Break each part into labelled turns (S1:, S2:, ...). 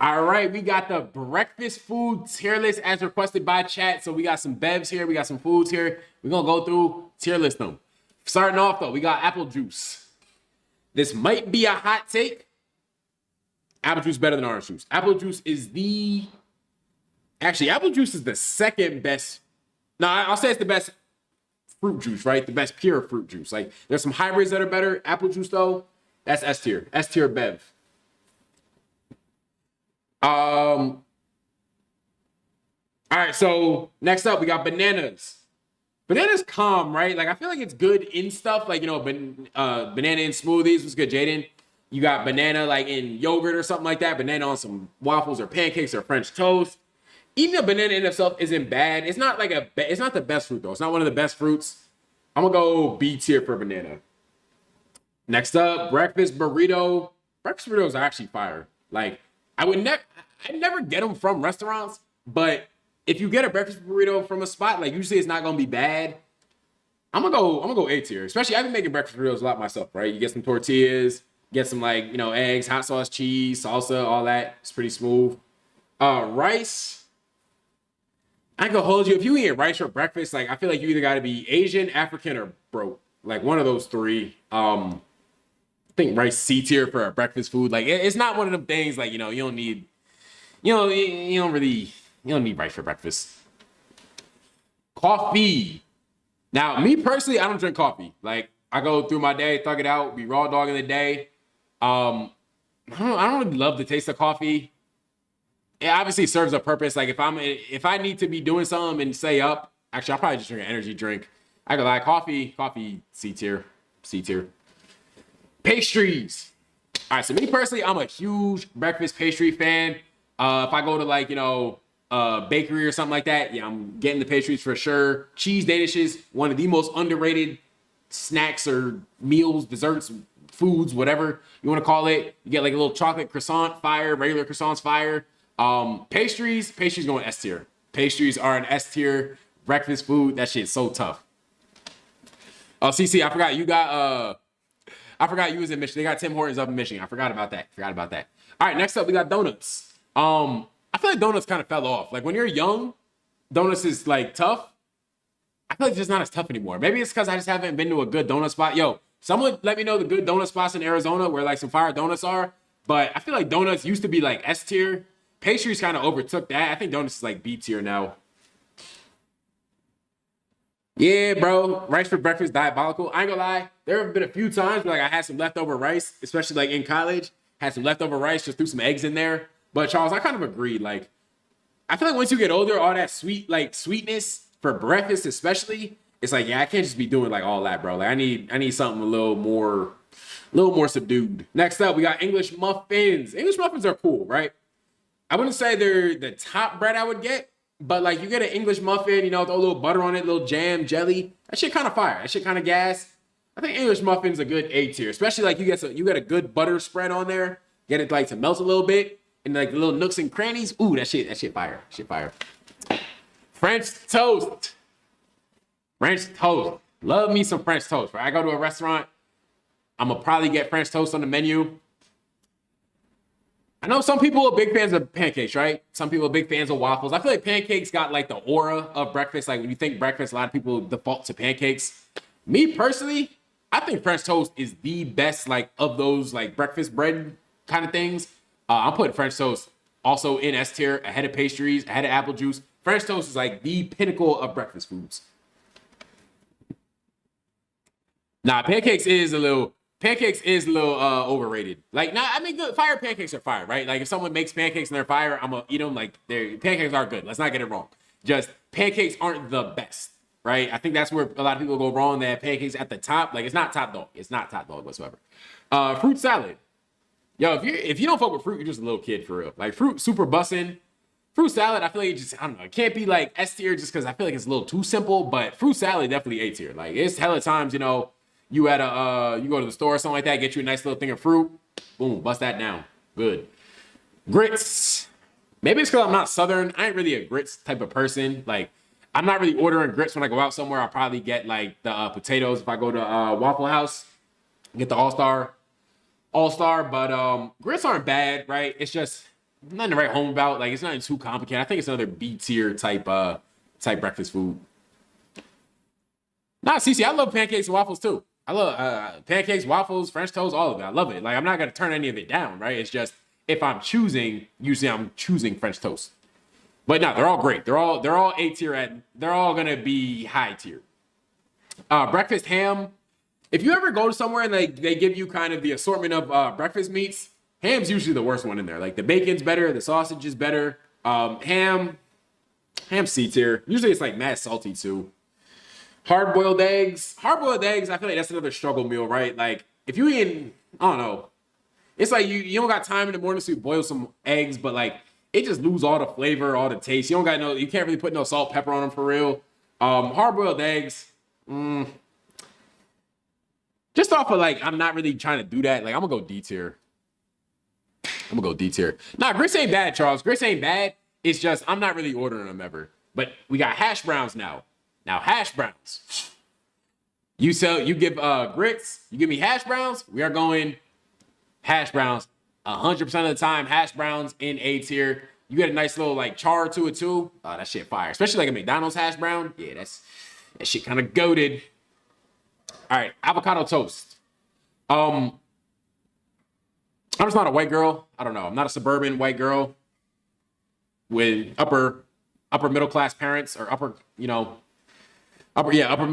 S1: All right, we got the breakfast food tier list as requested by chat. So we got some bevs here, we got some foods here. We're gonna go through tier list them. Starting off though, we got apple juice. This might be a hot take. Apple juice better than orange juice. Apple juice is the apple juice is the second best. No, I'll say it's the best fruit juice, right? The best pure fruit juice. Like there's some hybrids that are better. Apple juice though, that's S tier. S tier bev. All right, so next up we got bananas. Bananas calm, right? Like I feel like it's good in stuff like banana in smoothies was good, Jaden. You got banana like in yogurt or something like that. Banana on some waffles or pancakes or French toast. Eating a banana in itself isn't bad. It's not like it's not the best fruit though. It's not one of the best fruits. I'm gonna go B tier for banana. Next up, breakfast burrito. Breakfast burritos are actually fire. Like I never get them from restaurants, but if you get a breakfast burrito from a spot, like usually it's not gonna be bad. I'm gonna go A tier. Especially I've been making breakfast burritos a lot myself, right? You get some tortillas, get some eggs, hot sauce, cheese, salsa, all that. It's pretty smooth. Rice. I can hold you. If you eat rice for breakfast, like I feel like you either gotta be Asian, African, or broke. Like one of those three. I think rice C tier for a breakfast food. Like it's not one of them things like you don't need you don't need rice for breakfast. Coffee. Now, me personally, I don't drink coffee. Like I go through my day, thug it out, be raw dog in the day. I don't really love the taste of coffee. It obviously serves a purpose. Like if I need to be doing something and stay up, actually I'll probably just drink an energy drink. I go like coffee C tier. Pastries. All right, so me personally, I'm a huge breakfast pastry fan. If I go to bakery or something like that, yeah, I'm getting the pastries for sure. Cheese danishes, one of the most underrated snacks or meals, desserts, foods, whatever you want to call it. You get like a little chocolate croissant, fire, regular croissants, fire. Pastries going S tier. Pastries are an S tier breakfast food. That shit's so tough. Oh, CC, I forgot you was in Michigan. They got Tim Hortons up in Michigan. I forgot about that. All right, next up we got donuts. I feel like donuts kind of fell off. Like when you're young, donuts is like tough. I feel like it's just not as tough anymore. Maybe it's because I just haven't been to a good donut spot. Yo, someone let me know the good donut spots in Arizona where like some fire donuts are. But I feel like donuts used to be like S tier. Pastries kind of overtook that. I think donuts is like B tier now. Yeah, bro. Rice for breakfast, diabolical. I ain't gonna lie. There have been a few times where like I had some leftover rice, especially like in college. Had some leftover rice, just threw some eggs in there. But Charles, I kind of agreed. Like, I feel like once you get older, all that sweetness for breakfast, especially, it's like, yeah, I can't just be doing like all that, bro. Like, I need something a little more subdued. Next up, we got English muffins. English muffins are cool, right? I wouldn't say they're the top bread I would get, but like you get an English muffin, throw a little butter on it, a little jam, jelly. That shit kind of fire. That shit kind of gas. I think English muffin's a good A tier, especially like you get a good butter spread on there. Get it like to melt a little bit. And like the little nooks and crannies. Ooh, that shit fire. French toast. Love me some French toast, right? I go to a restaurant, I'm gonna probably get French toast on the menu. I know some people are big fans of pancakes, right? Some people are big fans of waffles. I feel like pancakes got like the aura of breakfast. Like when you think breakfast, a lot of people default to pancakes. Me personally, I think French toast is the best like of those like breakfast bread kind of things. I'm putting French toast also in S tier, ahead of pastries, ahead of apple juice. French toast is like the pinnacle of breakfast foods. Nah, pancakes is a little overrated. Like, good fire pancakes are fire, right? Like if someone makes pancakes and they're fire, I'm gonna eat them. Like their pancakes are good. Let's not get it wrong. Just pancakes aren't the best, right? I think that's where a lot of people go wrong. They have pancakes at the top. Like it's not top dog. It's not top dog whatsoever. Fruit salad. Yo, if you don't fuck with fruit, you're just a little kid for real. Like fruit super bussin'. Fruit salad, I feel like it can't be like S tier just because I feel like it's a little too simple, but fruit salad definitely A tier. Like it's hella times, you go to the store or something like that, get you a nice little thing of fruit, boom, bust that down. Good. Grits. Maybe it's because I'm not Southern. I ain't really a grits type of person. Like I'm not really ordering grits when I go out somewhere. I'll probably get like the potatoes if I go to Waffle House, get the All-Star, but grits aren't bad, right? It's just nothing to write home about. Like, it's nothing too complicated. I think it's another B tier type breakfast food. Nah, CC, I love pancakes and waffles too. I love pancakes, waffles, French toast, all of it. I love it. Like, I'm not gonna turn any of it down, right? It's just if I'm choosing, usually I'm choosing French toast. But no, they're all great. They're all A tier. They're all gonna be high tier. Breakfast ham. If you ever go to somewhere and they give you kind of the assortment of breakfast meats, ham's usually the worst one in there. Like the bacon's better, the sausage is better. Ham C tier. Usually it's like mad salty too. Hard-boiled eggs. Hard-boiled eggs, I feel like that's another struggle meal, right? Like if you eat, I don't know. It's like you don't got time in the morning to boil some eggs, but like it just lose all the flavor, all the taste. You can't really put no salt, pepper on them for real. Hard-boiled eggs. Just off of like, I'm not really trying to do that. Like I'm gonna go D tier. Nah, grits ain't bad, Charles. Grits ain't bad. It's just I'm not really ordering them ever. But we got hash browns now. Now hash browns. You give grits. You give me hash browns. We are going hash browns 100% of the time. Hash browns in A tier. You get a nice little like char to it too. Oh, that shit fire. Especially like a McDonald's hash brown. Yeah, that shit kind of goated. All right, avocado toast. I'm just not a white girl. I don't know. I'm not a suburban white girl with upper middle class parents or upper middle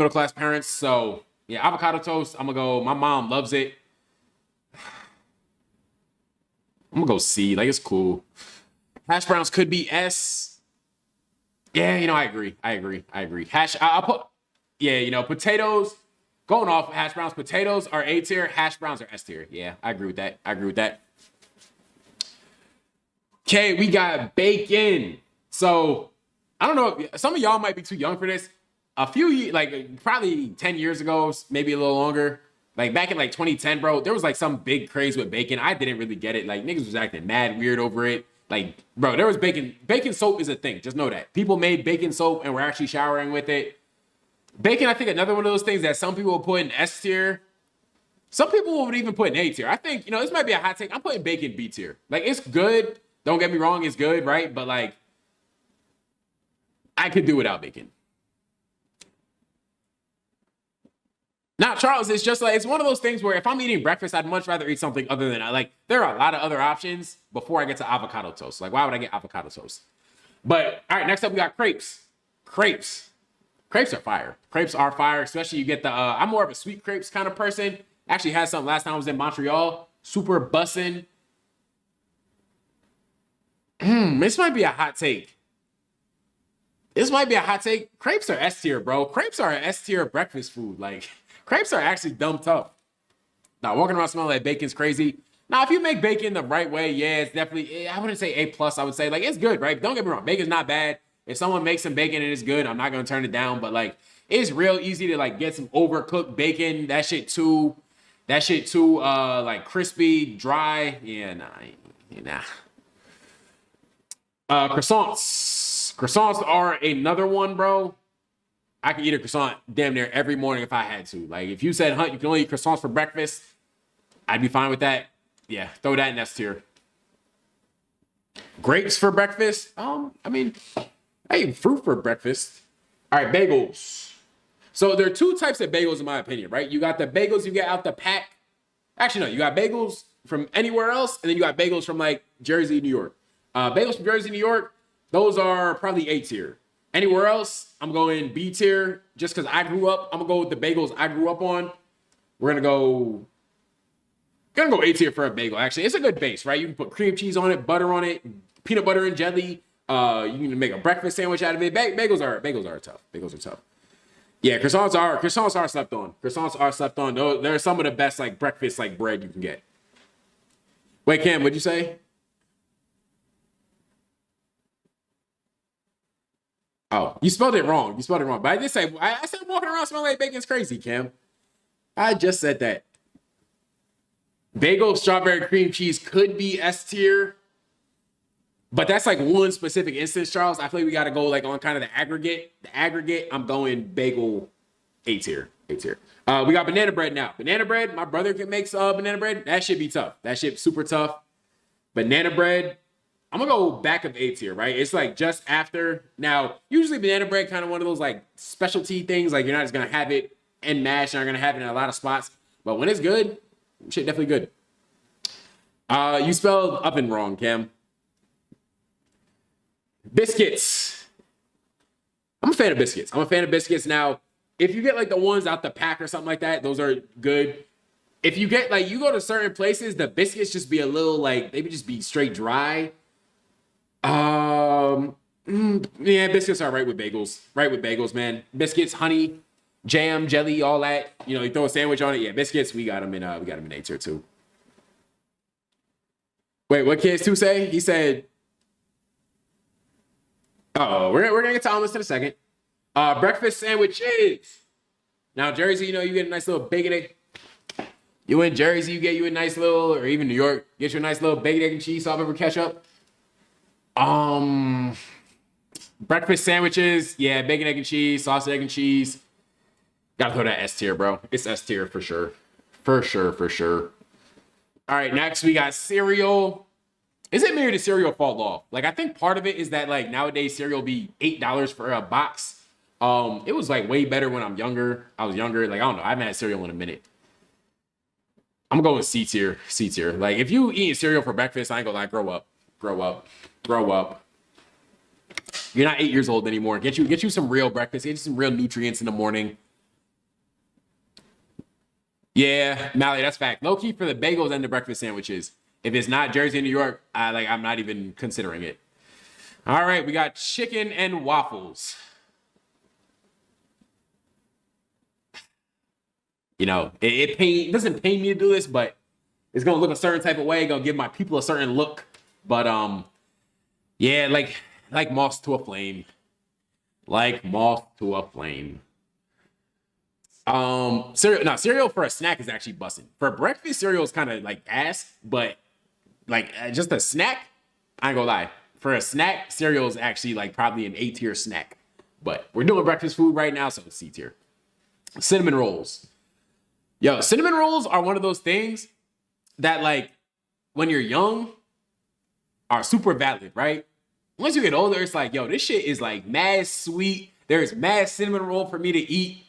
S1: class parents. So yeah, avocado toast. I'm gonna go. My mom loves it. I'm gonna go C. Like it's cool. Hash browns could be S. Yeah, I agree. I'll put. Yeah, potatoes. Going off hash browns, potatoes are A tier, hash browns are S tier. Yeah, I agree with that. Okay, we got bacon. So I don't know if some of y'all might be too young for this. A few like probably 10 years ago, maybe a little longer. Like back in like 2010, bro, there was like some big craze with bacon. I didn't really get it. Like niggas was acting mad weird over it. Like, bro, there was bacon. Bacon soap is a thing. Just know that. People made bacon soap and were actually showering with it. Bacon, I think another one of those things that some people will put in S tier. Some people would even put in A tier. I think, this might be a hot take. I'm putting bacon B tier. Like, it's good. Don't get me wrong. It's good, right? But, like, I could do without bacon. Now, Charles, it's just like, it's one of those things where if I'm eating breakfast, I'd much rather eat something other than, there are a lot of other options before I get to avocado toast. Like, why would I get avocado toast? But, all right, next up, we got crepes. Crepes are fire. Crepes are fire, especially you get the, I'm more of a sweet crepes kind of person. Actually had some last time I was in Montreal. Super bussin'. This might be a hot take. Crepes are S tier, bro. Crepes are an S tier breakfast food. Like, crepes are actually dumb tough. Now, walking around smelling like bacon's crazy. Now, if you make bacon the right way, yeah, it's definitely, I wouldn't say A+. I would say, like, it's good, right? Don't get me wrong. Bacon's not bad. If someone makes some bacon and it's good, I'm not going to turn it down. But, like, it's real easy to, like, get some overcooked bacon. That shit too, like, crispy, dry. Yeah, nah. Croissants. Croissants are another one, bro. I could eat a croissant damn near every morning if I had to. Like, if you said, Hunt, you can only eat croissants for breakfast, I'd be fine with that. Yeah, throw that in S tier. Grapes for breakfast? I eat fruit for breakfast. All right, bagels. So there are two types of bagels in my opinion, right? You got the bagels you get out the pack. Actually, no, you got bagels from anywhere else, and then you got bagels from like Jersey, New York. Bagels from Jersey, New York, those are probably A tier. Anywhere else, I'm going B tier. Just because I'm gonna go with the bagels I grew up on. We're gonna go A tier for a bagel. Actually, it's a good base, right? You can put cream cheese on it, butter on it, peanut butter and jelly. You can make a breakfast sandwich out of it. Bagels are tough. Yeah, croissants are slept on. They're some of the best like breakfast like bread you can get. Wait, Cam, what'd you say? Oh, you spelled it wrong. But I did say I said walking around smelling like bacon's crazy, Cam. I just said that. Bagel, strawberry cream cheese could be S tier. But that's like one specific instance, Charles. I feel like we got to go like on kind of the aggregate. I'm going bagel A tier. We got banana bread now. Banana bread, my brother can make banana bread. That should be tough. That shit super tough. Banana bread. I'm gonna go back of A tier, right? It's like just after. Now, usually banana bread kind of one of those like specialty things. Like you're not just gonna have it en masse. You're not gonna have it in a lot of spots. But when it's good, shit definitely good. You spelled oven wrong, Cam. Biscuits. I'm a fan of biscuits. I'm a fan of biscuits. Now, if you get like the ones out the pack or something like that, those are good. If you get like you go to certain places, the biscuits just be a little like they would just be straight dry. Yeah, biscuits are right with bagels. Right with bagels, man. Biscuits, honey, jam, jelly, all that. You know, you throw a sandwich on it. Yeah, biscuits. We got them in A tier too. Wait, what kids two say? He said, "Oh, we're gonna get to almost in a second." Breakfast sandwiches. Now, Jersey, you know, you get a nice little bacon egg. You in Jersey, you get you a nice little, or even New York, get you a nice little bacon, egg, and cheese, salt, pepper, ketchup. Breakfast sandwiches, yeah, bacon, egg, and cheese, sausage, egg, and cheese. Gotta throw that S tier, bro. It's S tier for sure. For sure, for sure. All right, next we got cereal. Is it maybe the cereal fall off? Like, I think part of it is that, like, nowadays cereal be $8 for a box. It was, like, way better when I was younger. Like, I don't know. I haven't had cereal in a minute. I'm going C tier. C tier. Like, if you eat cereal for breakfast, I ain't gonna lie, grow up. Grow up. Grow up. You're not 8 years old anymore. Get you some real breakfast. Get you some real nutrients in the morning. Yeah, Mally, that's fact. Low key for the bagels and the breakfast sandwiches. If it's not Jersey and New York, I'm not even considering it. All right, we got chicken and waffles. You know, it doesn't pain me to do this, but it's gonna look a certain type of way. Gonna give my people a certain look. But yeah, like moths to a flame. Like moth to a flame. Cereal for a snack is actually busting. For breakfast, cereal is kind of like ass, but like just a snack, I ain't gonna lie. For a snack, cereal is actually like probably an A tier snack. But we're doing breakfast food right now, so it's C tier. Cinnamon rolls. Yo, cinnamon rolls are one of those things that like when you're young are super valid, right? Once you get older, it's like, yo, this shit is like mad sweet. There's mad cinnamon roll for me to eat.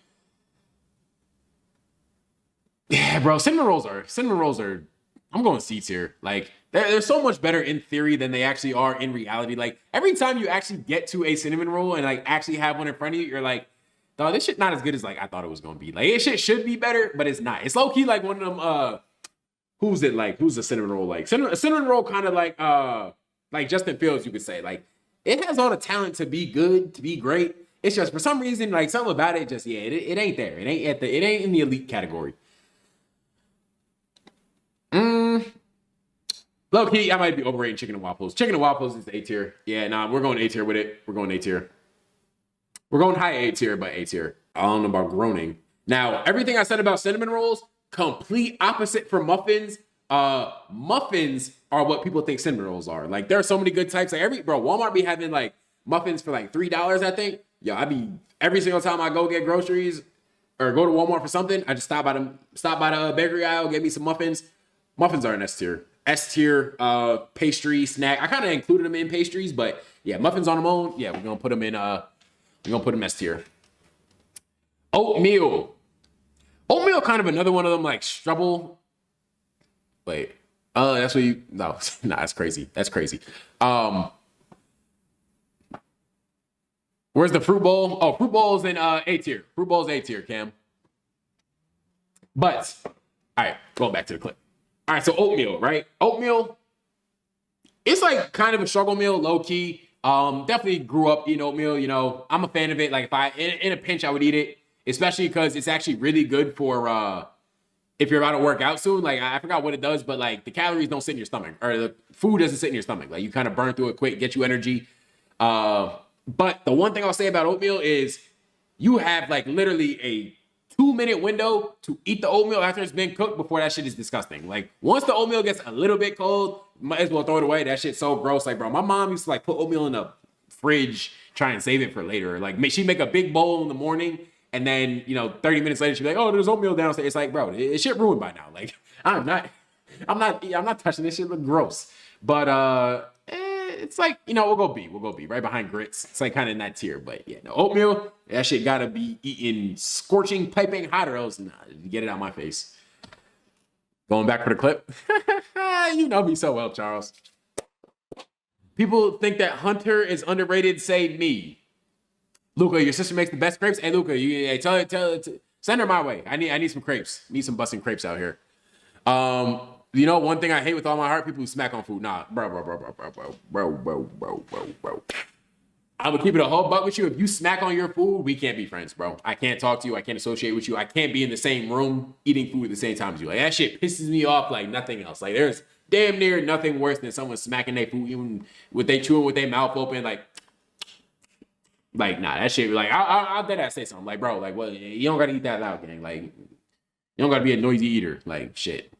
S1: Yeah, bro, cinnamon rolls are, I'm going C tier. Like, they're so much better in theory than they actually are in reality. Like, every time you actually get to a cinnamon roll and, like, actually have one in front of you, you're like, dog, this shit not as good as, like, I thought it was going to be. Like, this shit should be better, but it's not. It's low-key like one of them, who's the cinnamon roll like? Cinnamon roll kind of like Justin Fields, you could say. Like, it has all the talent to be good, to be great. It's just, for some reason, like, something about it just, yeah, it ain't there. It ain't in the elite category. Low key, I might be overrating chicken and waffles. Chicken and waffles is A tier. Yeah, nah, we're going A tier with it. We're going A tier. We're going high A tier, but A tier. I don't know about groaning. Now, everything I said about cinnamon rolls, complete opposite for muffins. Muffins are what people think cinnamon rolls are. Like, there are so many good types. Like, Walmart be having like muffins for like $3, I think. Yo, every single time I go get groceries or go to Walmart for something, I just stop by the bakery aisle, get me some muffins. Muffins are an S tier. S tier pastry snack. I kind of included them in pastries, but yeah, muffins on their own. Yeah, we're gonna put them S tier. Oatmeal. Oatmeal kind of another one of them like struggle. Wait. That's what you no, nah, that's crazy. That's crazy. Where's the fruit bowl? Oh, fruit bowl's in A tier. Fruit bowl's A tier, Cam. But all right, going back to the clip. All right, so oatmeal, right? Oatmeal, it's like kind of a struggle meal, low key. Definitely grew up eating oatmeal. You know, I'm a fan of it. Like if I in a pinch, I would eat it, especially because it's actually really good for if you're about to work out soon. Like I forgot what it does, but like the calories don't sit in your stomach, or the food doesn't sit in your stomach. Like you kind of burn through it quick, get you energy. But the one thing I'll say about oatmeal is you have like literally a 2-minute window to eat the oatmeal after it's been cooked before that shit is disgusting. Like once the oatmeal gets a little bit cold, might as well throw it away. That shit's so gross. Like, bro, my mom used to like put oatmeal in the fridge, try and save it for later. Like she'd make a big bowl in the morning, and then 30 minutes later she'd be like, oh, there's oatmeal downstairs. It's like, bro, it shit ruined by now. Like I'm not touching this shit. Look gross. But it's like, we'll go B. We'll go B right behind grits. It's like kind of in that tier, but yeah, no oatmeal. That shit gotta be eaten scorching, piping hot, or else nah, get it out my face. Going back for the clip. You know me so well, Charles. People think that Hunter is underrated. Say me. Luca, your sister makes the best crepes. Hey, Luca, tell her, send her my way. I need some crepes. Need some busting crepes out here. One thing I hate with all my heart, people who smack on food. Nah, bro. I'm gonna keep it a whole buck with you. If you smack on your food, we can't be friends, bro. I can't talk to you. I can't associate with you. I can't be in the same room eating food at the same time as you. Like, that shit pisses me off like nothing else. Like, there's damn near nothing worse than someone smacking their food, even with they chewing with their mouth open, like nah, that shit. Like, I'll dead ass say something. Like, bro, like, well, you don't gotta eat that loud, gang. Like, you don't gotta be a noisy eater. Like, shit.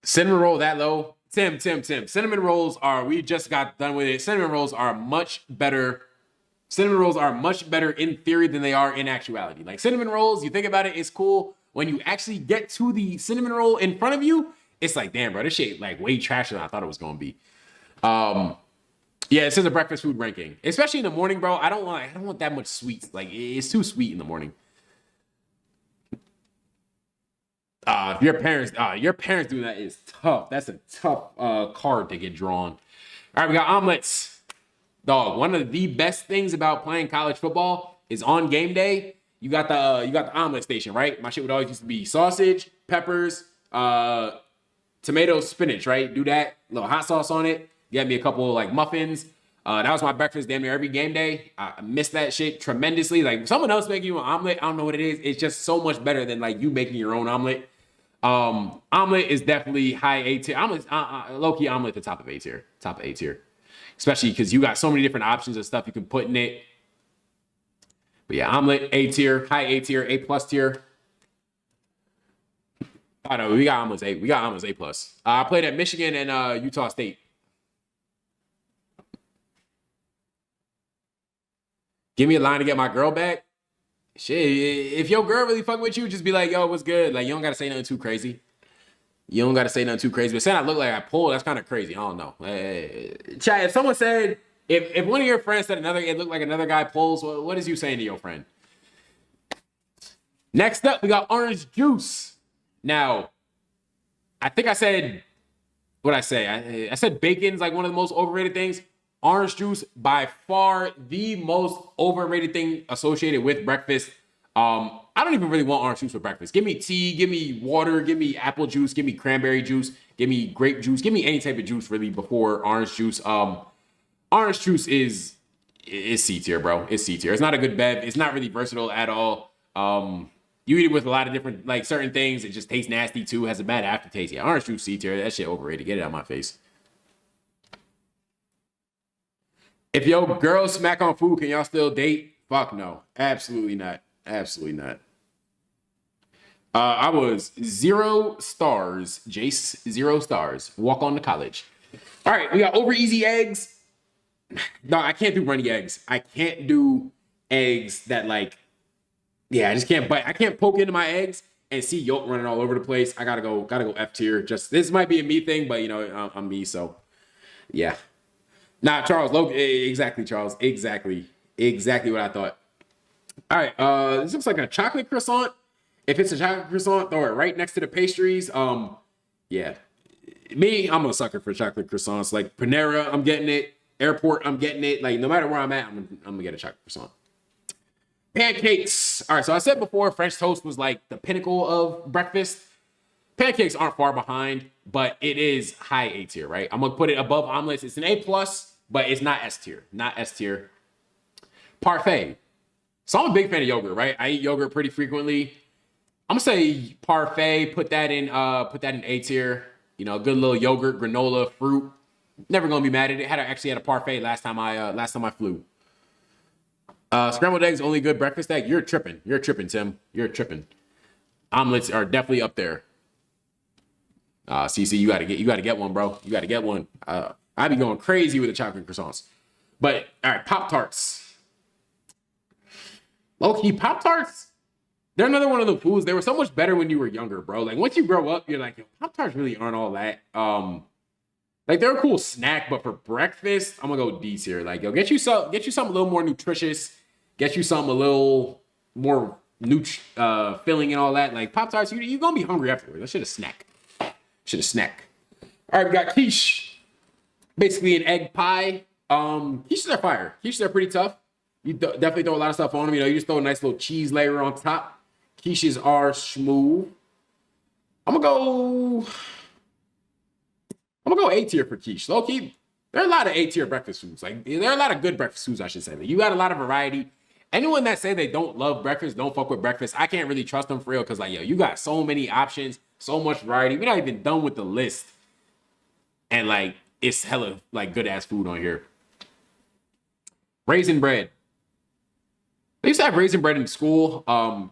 S1: Cinnamon roll that low. Tim. Cinnamon rolls are, we just got done with it. Cinnamon rolls are much better. Cinnamon rolls are much better in theory than they are in actuality. Like, cinnamon rolls, you think about it, it's cool. When you actually get to the cinnamon roll in front of you, it's like, damn, bro, this shit like way trashier than I thought it was gonna be. Yeah, it says a breakfast food ranking, especially in the morning, bro. I don't want that much sweets. Like, it's too sweet in the morning. Your parents doing that is tough. That's a tough card to get drawn. All right, we got omelets. Dog, one of the best things about playing college football is on game day, you got the omelet station, right? My shit would always used to be sausage, peppers, tomatoes, spinach, right? Do that, little hot sauce on it. Get me a couple like muffins. That was my breakfast damn near every game day. I miss that shit tremendously. Like, someone else making you an omelet, I don't know what it is. It's just so much better than like you making your own omelet. Omelet is definitely high A tier. Omelet, low-key omelet at the top of A tier. Especially because you got so many different options of stuff you can put in it. But yeah, omelet, A tier, high A tier, A plus tier. Oh no, we got omelets A. We got omelets A plus. I played at Michigan and Utah State. Give me a line to get my girl back. Shit, if your girl really fuck with you, just be like, yo, what's good? Like, you don't gotta say nothing too crazy. But saying I look like I pulled, that's kind of crazy. I don't know. Chad, if someone said, if one of your friends said it looked like another guy pulls, what is you saying to your friend? Next up, we got orange juice. Now, I think I said, what'd I say? I said bacon's like one of the most overrated things. Orange juice, by far the most overrated thing associated with breakfast. I don't even really want orange juice for breakfast. Give me tea, give me water, give me apple juice, give me cranberry juice, give me grape juice, give me any type of juice really before orange juice. Orange juice is C tier, bro. It's C tier. It's not a good bev. It's not really versatile at all. You eat it with a lot of different, like, certain things. It just tastes nasty too. Has a bad aftertaste. Yeah, orange juice C tier. That shit overrated. Get it out of my face. If your girl smack on food, can y'all still date? Fuck no. Absolutely not. Absolutely not. I was 0 stars. Jace, 0 stars. Walk on to college. All right, we got over easy eggs. No, I can't do runny eggs. I can't do eggs that like, yeah, I just can't bite. I can't poke into my eggs and see yolk running all over the place. I gotta go F tier. Just, this might be a me thing, but you know, I'm me, so yeah. Nah, Charles, exactly, Charles. Exactly what I thought. All right, this looks like a chocolate croissant. If it's a chocolate croissant, throw it right next to the pastries. Yeah. Me, I'm a sucker for chocolate croissants. Like Panera, I'm getting it. Airport, I'm getting it. Like, no matter where I'm at, I'm gonna get a chocolate croissant. Pancakes. All right, so I said before, French toast was like the pinnacle of breakfast. Pancakes aren't far behind, but it is high A tier, right? I'm gonna put it above omelets. It's an A plus, but it's not S tier. Not S tier. Parfait. So I'm a big fan of yogurt, right? I eat yogurt pretty frequently. I'm gonna say parfait. Put that in A tier. You know, a good little yogurt, granola, fruit. Never gonna be mad at it. Actually had a parfait last time I flew. Scrambled eggs, only good breakfast egg. You're tripping, Tim. You're tripping. Omelets are definitely up there. CC, you gotta get one, bro. You gotta get one. I be going crazy with the chocolate croissants. But all right, Pop-Tarts. Low-key Pop-Tarts. they're another one of the foods. They were so much better when you were younger, bro. Like once you grow up, you're like, Pop Tarts really aren't all that. Like they're a cool snack, but for breakfast, I'm gonna go D tier. Like, yo, get you something a little more nutritious, get you something a little more filling and all that. Like Pop Tarts, you're gonna be hungry afterwards. That shit a snack. Shit a snack. All right, we got quiche, basically an egg pie. Quiches are fire. Quiches are pretty tough. You definitely throw a lot of stuff on them. You know, you just throw a nice little cheese layer on top. Quiches are smooth. I'm gonna go A tier for quiche. Low key, there are a lot of A tier breakfast foods. Like there are a lot of good breakfast foods, I should say. Like, you got a lot of variety. Anyone that say they don't love breakfast, don't fuck with breakfast, I can't really trust them for real. Cause like, yo, you got so many options, so much variety. We're not even done with the list. And like, it's hella like good ass food on here. Raisin bread. I used to have raisin bread in school.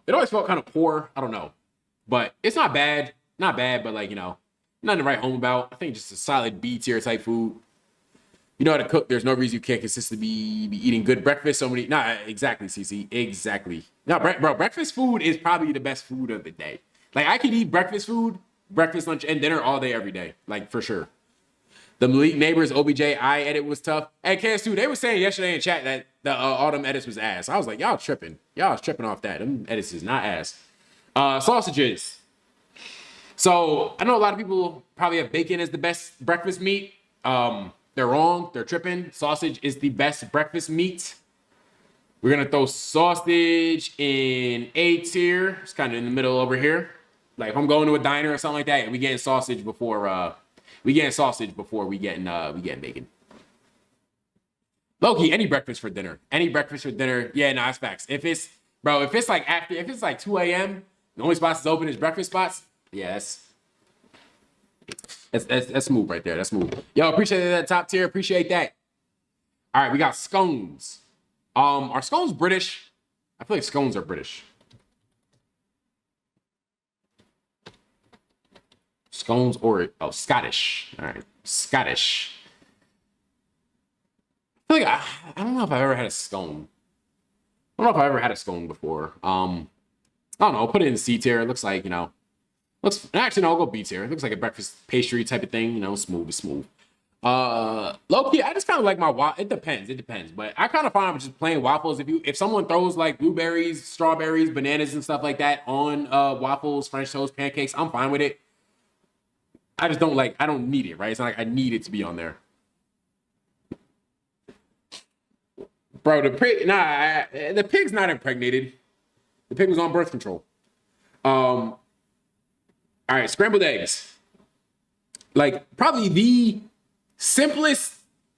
S1: It always felt kind of poor. I don't know, but it's not bad. Not bad, but like, you know, nothing to write home about. I think just a solid B tier type food. You know how to cook. There's no reason you can't consistently be eating good breakfast. Exactly, CC. Exactly. No, bro, breakfast food is probably the best food of the day. Like I could eat breakfast food, breakfast, lunch, and dinner all day, every day. Like for sure. The Malik Neighbors OBJ edit was tough. Hey, KS2, they were saying yesterday in chat that the autumn edits was ass. I was like, y'all tripping. Y'all was tripping off that. Them edits is not ass. Sausages. So I know a lot of people probably have bacon as the best breakfast meat. They're wrong. They're tripping. Sausage is the best breakfast meat. We're gonna throw sausage in A tier. It's kind of in the middle over here. Like if I'm going to a diner or something like that, we getting sausage before we getting bacon. Low-key, any breakfast for dinner. Any breakfast for dinner. Yeah, no, it's facts. If it's like 2 a.m., the only spots that's open is breakfast spots. Yeah, that's smooth right there. That's smooth. Yo, appreciate that top tier. Appreciate that. All right, we got scones. Are scones British? I feel like scones are British. Scones or Scottish. All right, Scottish. I feel like I don't know if I've ever had a scone. I don't know if I've ever had a scone before. I don't know. I'll put it in C tier. It looks like, you know, actually no, I'll go B tier. It looks like a breakfast pastry type of thing. You know, smooth. Low key, I just kind of like my it depends. But I kind of find just plain waffles. If someone throws like blueberries, strawberries, bananas, and stuff like that on waffles, French toast, pancakes, I'm fine with it. I don't need it, right? It's not like I need it to be on there. Bro, the pig's not impregnated. The pig was on birth control. All right, scrambled eggs. Like probably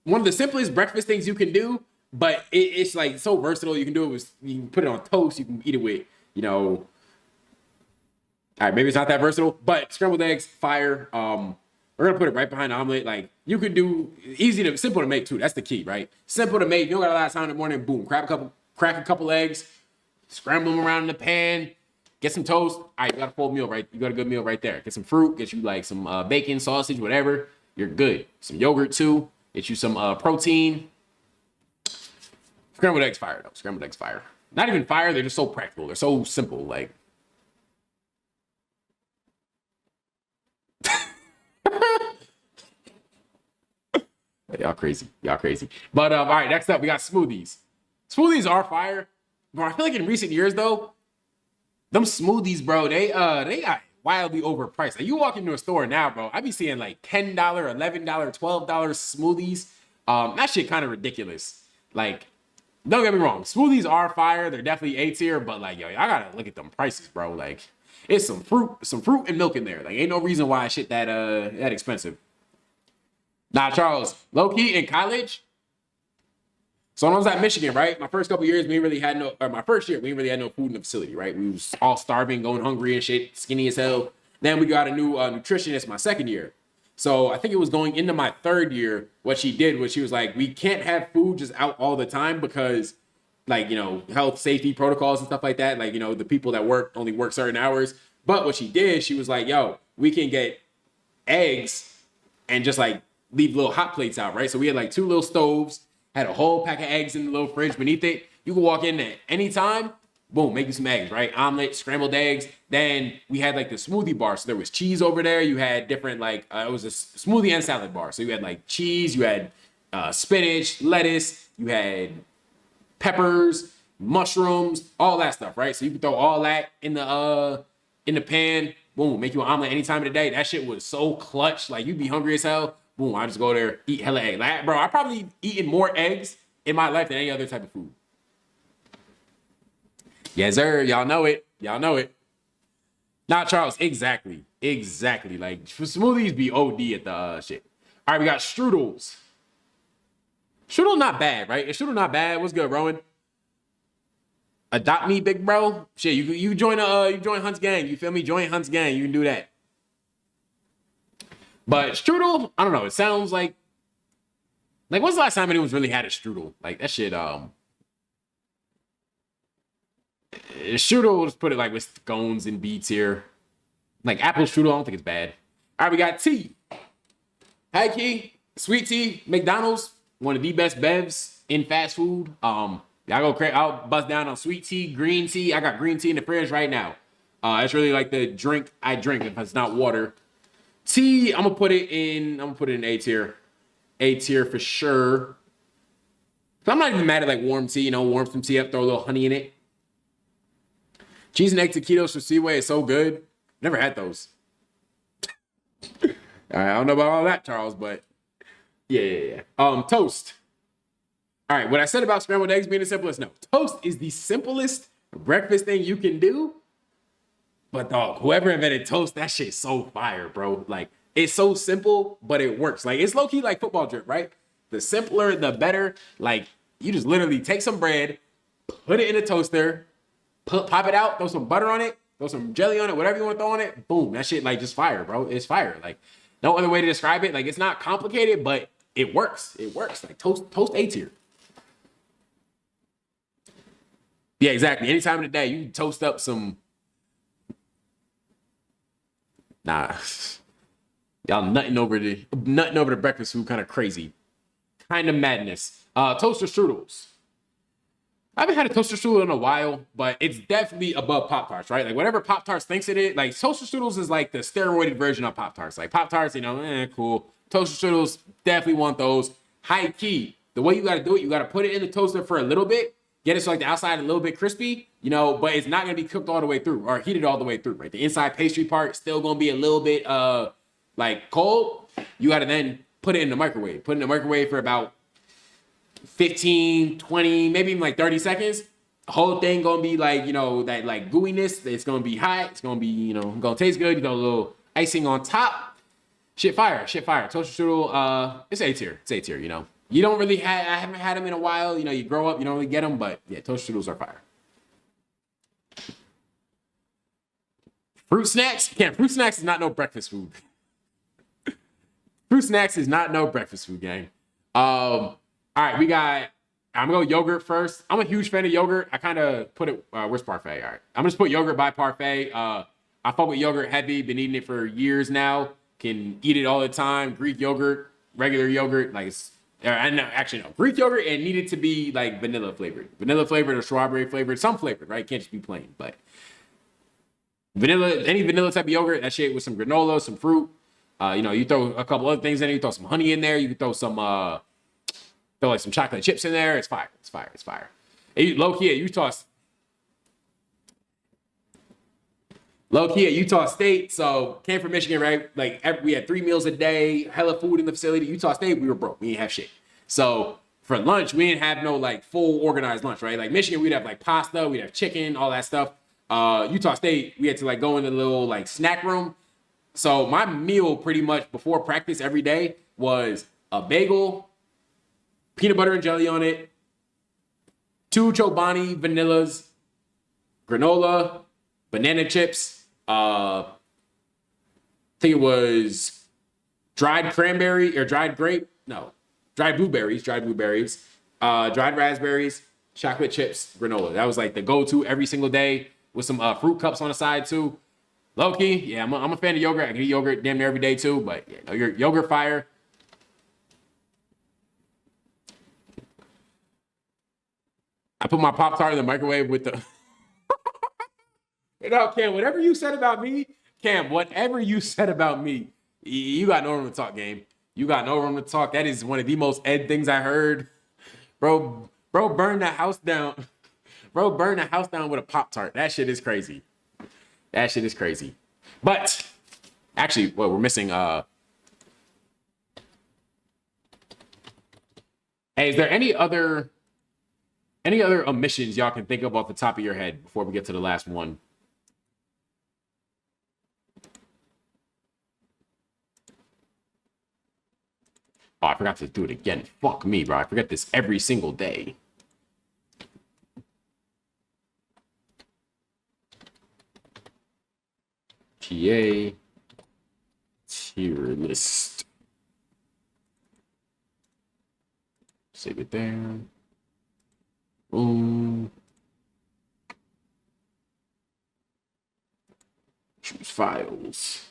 S1: one of the simplest breakfast things you can do, but it's like so versatile. You can do it with, you can put it on toast, you can eat it with, you know. All right, maybe it's not that versatile, but scrambled eggs, fire. We're gonna put it right behind the omelet. Like you could do simple to make too. That's the key, right? Simple to make. You don't got a lot of time in the morning. Boom, crack a couple eggs, scramble them around in the pan, get some toast. All right, you got a full meal, right? You got a good meal right there. Get some fruit, get you like some bacon, sausage, whatever. You're good. Some yogurt too. Get you some protein. Scrambled eggs fire though. Scrambled eggs fire. Not even fire. They're just so practical. They're so simple. Like. Y'all crazy. But all right, next up we got smoothies. Smoothies are fire. But I feel like in recent years though, them smoothies, bro, they got wildly overpriced. Like you walk into a store now, bro, I be seeing like $10, $11, $12 smoothies. That shit kind of ridiculous. Like, don't get me wrong, smoothies are fire. They're definitely A tier, but like, yo, I gotta look at them prices, bro. Like, it's some fruit and milk in there. Like, ain't no reason why shit that expensive. Nah, Charles, low key in college. So when I was at Michigan, right? My first couple years, my first year, we didn't really had no food in the facility, right? We was all starving, going hungry and shit, skinny as hell. Then we got a new nutritionist my second year. So I think it was going into my third year. What she did was she was like, we can't have food just out all the time because, like, you know, health, safety protocols and stuff like that. Like, you know, the people that only work certain hours. But what she did, she was like, yo, we can get eggs and just like leave little hot plates out, right? So we had like 2 little stoves, had a whole pack of eggs in the little fridge beneath it. You can walk in at any time, Boom, make you some eggs, right? Omelet, scrambled eggs. Then we had like the smoothie bar. So there was cheese over there. You had different like it was a smoothie and salad bar. So you had like cheese, you had spinach, lettuce, you had peppers, mushrooms, all that stuff, right? So you can throw all that in the pan. Boom, make you an omelet any time of the day. That shit was so clutch. Like you'd be hungry as hell. Boom, I just go there, eat hella eggs. Like, bro, I probably eaten more eggs in my life than any other type of food. Yes, sir. Y'all know it. Y'all know it. Not Charles. Exactly. Exactly. Like smoothies be OD at the shit. All right, we got strudels. Strudel not bad, right? Is strudel not bad? What's good, Rowan? Adopt me, big bro. Shit, you join Hunt's gang. You feel me? Join Hunt's gang. You can do that. But strudel, I don't know. It sounds like when's the last time anyone's really had a strudel? Like that shit. Strudel, let's put it like with scones and beets here. Like apple strudel, I don't think it's bad. All right, we got tea. High key, sweet tea, McDonald's, one of the best bevs in fast food. I'll bust down on sweet tea, green tea. I got green tea in the fridge right now. It's really like the drink I drink if it's not water. Tea, I'm gonna put it in A tier. A tier for sure. So I'm not even mad at like warm tea, warm some tea up, throw a little honey in it. Cheese and egg taquitos from Seaway is so good. Never had those. All right, I don't know about all that, Charles, but yeah. Toast. All right, what I said about scrambled eggs being the simplest, no. Toast is the simplest breakfast thing you can do. But dog, whoever invented toast, that shit's so fire, bro. Like, it's so simple, but it works. Like, it's low-key like football drip, right? The simpler, the better. Like, you just literally take some bread, put it in a toaster, pop it out, throw some butter on it, throw some jelly on it, whatever you want to throw on it. Boom, that shit like just fire, bro. It's fire. Like no other way to describe it. Like it's not complicated, but it works. It works. Like toast A tier. Yeah, exactly. Any time of the day, you can toast up some. Nah, y'all nutting over the breakfast food, kind of crazy, kind of madness. Toaster strudels. I haven't had a toaster strudel in a while, but it's definitely above Pop-Tarts, right? Like whatever Pop-Tarts thinks it is, like toaster strudels is like the steroided version of Pop-Tarts. Like Pop-Tarts, cool. Toaster strudels, definitely want those. High key, the way you got to do it, you got to put it in the toaster for a little bit, get it so like the outside a little bit crispy, but it's not going to be cooked all the way through or heated all the way through, right? The inside pastry part still going to be a little bit like cold. You got to then put it in the microwave. Put it in the microwave for about 15, 20, maybe even like 30 seconds. The whole thing gonna be like, that like gooiness. It's gonna be hot. It's gonna be, gonna taste good. You got a little icing on top. Shit fire. Toaster strudel, it's A tier. It's A tier, You don't really I haven't had them in a while. You grow up, you don't really get them, but yeah, toaster strudels are fire. Fruit snacks? Fruit snacks is not no breakfast food. Fruit snacks is not no breakfast food, gang. All right, I'm gonna go yogurt first. I'm a huge fan of yogurt. I kind of put it, where's Parfait? All right, I'm just put yogurt by Parfait. I fuck with yogurt heavy, been eating it for years now. Can eat it all the time. Greek yogurt, regular yogurt, Greek yogurt, and needed to be like vanilla flavored or strawberry flavored, some flavored, right? Can't just be plain, but any vanilla type of yogurt, that shit with some granola, some fruit. You throw a couple other things in there, you throw some honey in there, you can throw some, throw like some chocolate chips in there. It's fire. Low key at Utah State. So came from Michigan, right? Like we had 3 meals a day, hella food in the facility. Utah State, we were broke. We didn't have shit. So for lunch, we didn't have no like full organized lunch, right? Like Michigan, we'd have like pasta, we'd have chicken, all that stuff. Utah State, we had to like go in the little like snack room. So my meal pretty much before practice every day was a bagel, peanut butter and jelly on it, 2 Chobani vanillas, granola, banana chips, I think it was dried cranberry or dried blueberries, dried raspberries, chocolate chips, granola. That was like the go-to every single day with some fruit cups on the side too. Low-key, yeah, I'm a fan of yogurt. I can eat yogurt damn near every day too, but yeah, yogurt fire. I put my Pop-Tart in the microwave with the No, Cam, whatever you said about me, Cam, whatever you said about me, you got no room to talk, game. You got no room to talk. That is one of the most Ed things I heard. Bro, burn that house down. Bro, burn the house down with a Pop-Tart. That shit is crazy. That shit is crazy. But actually, well, we're missing hey, is there any other omissions y'all can think of off the top of your head before we get to the last one? Oh, I forgot to do it again. Fuck me, bro. I forget this every single day. PA tier list. Save it there. Boom. Choose files.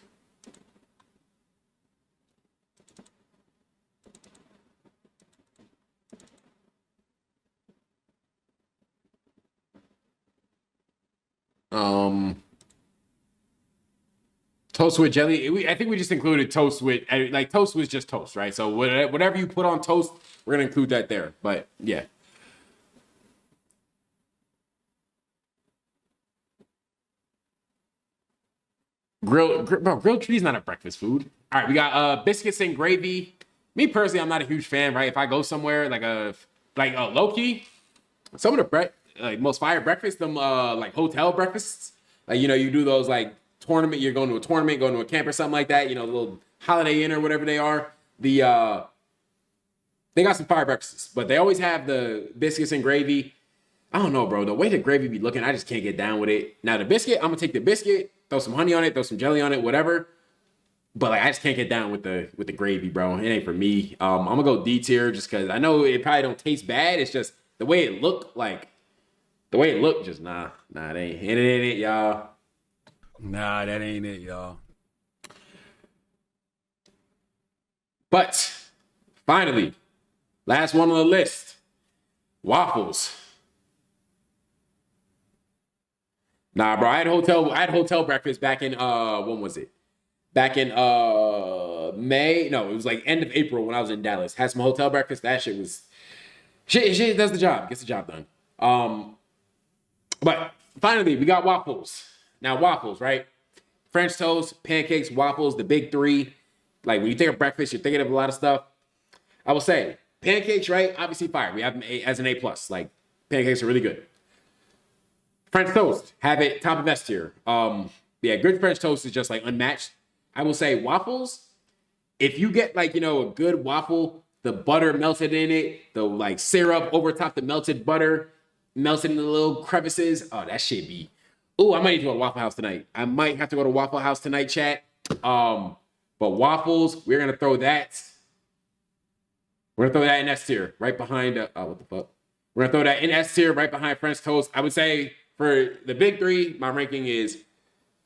S1: Toast with jelly. I think we just included toast with, like, toast was just toast, right? So whatever you put on toast, we're gonna include that there. But yeah. Grilled cheese not a breakfast food. All right, we got biscuits and gravy. Me personally, I'm not a huge fan, right? If I go somewhere like a low key, some of the most fire breakfasts, them like hotel breakfasts, like, you know, you do those like tournament, you're going to a tournament, going to a camp or something like that, you know, a little Holiday Inn or whatever they are. They got some fire breakfasts, but they always have the biscuits and gravy. I don't know, bro. The way the gravy be looking, I just can't get down with it. Now the biscuit, I'm gonna take the biscuit, throw some honey on it, throw some jelly on it, whatever. But like, I just can't get down with the gravy, bro. It ain't for me. I'm gonna go D tier just because I know it probably don't taste bad. It's just the way it looked, just nah, it ain't it, y'all.
S2: Nah, that ain't it, y'all.
S1: But finally, last one on the list, waffles. Nah, bro, I had hotel breakfast back in when was it? Back in May. No, it was like end of April when I was in Dallas. Had some hotel breakfast. That shit was shit does the job. Gets the job done. But finally we got waffles. Now waffles, right? French toast, pancakes, waffles, the big three. Like when you think of breakfast, you're thinking of a lot of stuff. I will say pancakes, right? Obviously fire. We have them as an A+. Like pancakes are really good. French toast, have it top of S tier. Yeah, good French toast is just like unmatched. I will say waffles, if you get like, you know, a good waffle, the butter melted in it, the like syrup over top the melted butter, melted in the little crevices. Oh, that shit be. Oh, I might need to go to Waffle House tonight. I might have to go to Waffle House tonight, chat. But waffles, we're gonna throw that. We're gonna throw that in S tier, right behind. What the fuck? We're gonna throw that in S tier, right behind French toast. I would say for the big three, my ranking is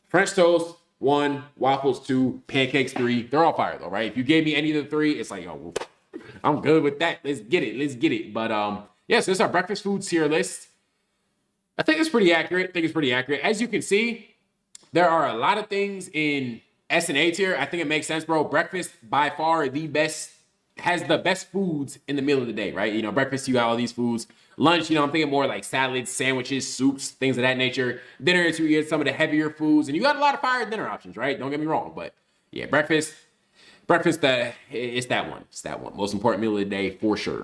S1: French toast 1, waffles 2, pancakes 3. They're all fire though, right? If you gave me any of the 3, it's like, yo, I'm good with that. Let's get it. But yeah, so this is our breakfast food tier list. I think it's pretty accurate. As you can see, there are a lot of things in S and A tier. I think it makes sense, bro. Breakfast by far the best, has the best foods in the meal of the day, right? You know, breakfast, you got all these foods. Lunch, you know, I'm thinking more like salads, sandwiches, soups, things of that nature. Dinner is where you get some of the heavier foods, and you got a lot of fire dinner options, right? Don't get me wrong, but yeah, breakfast, it's that one. It's that one. Most important meal of the day for sure.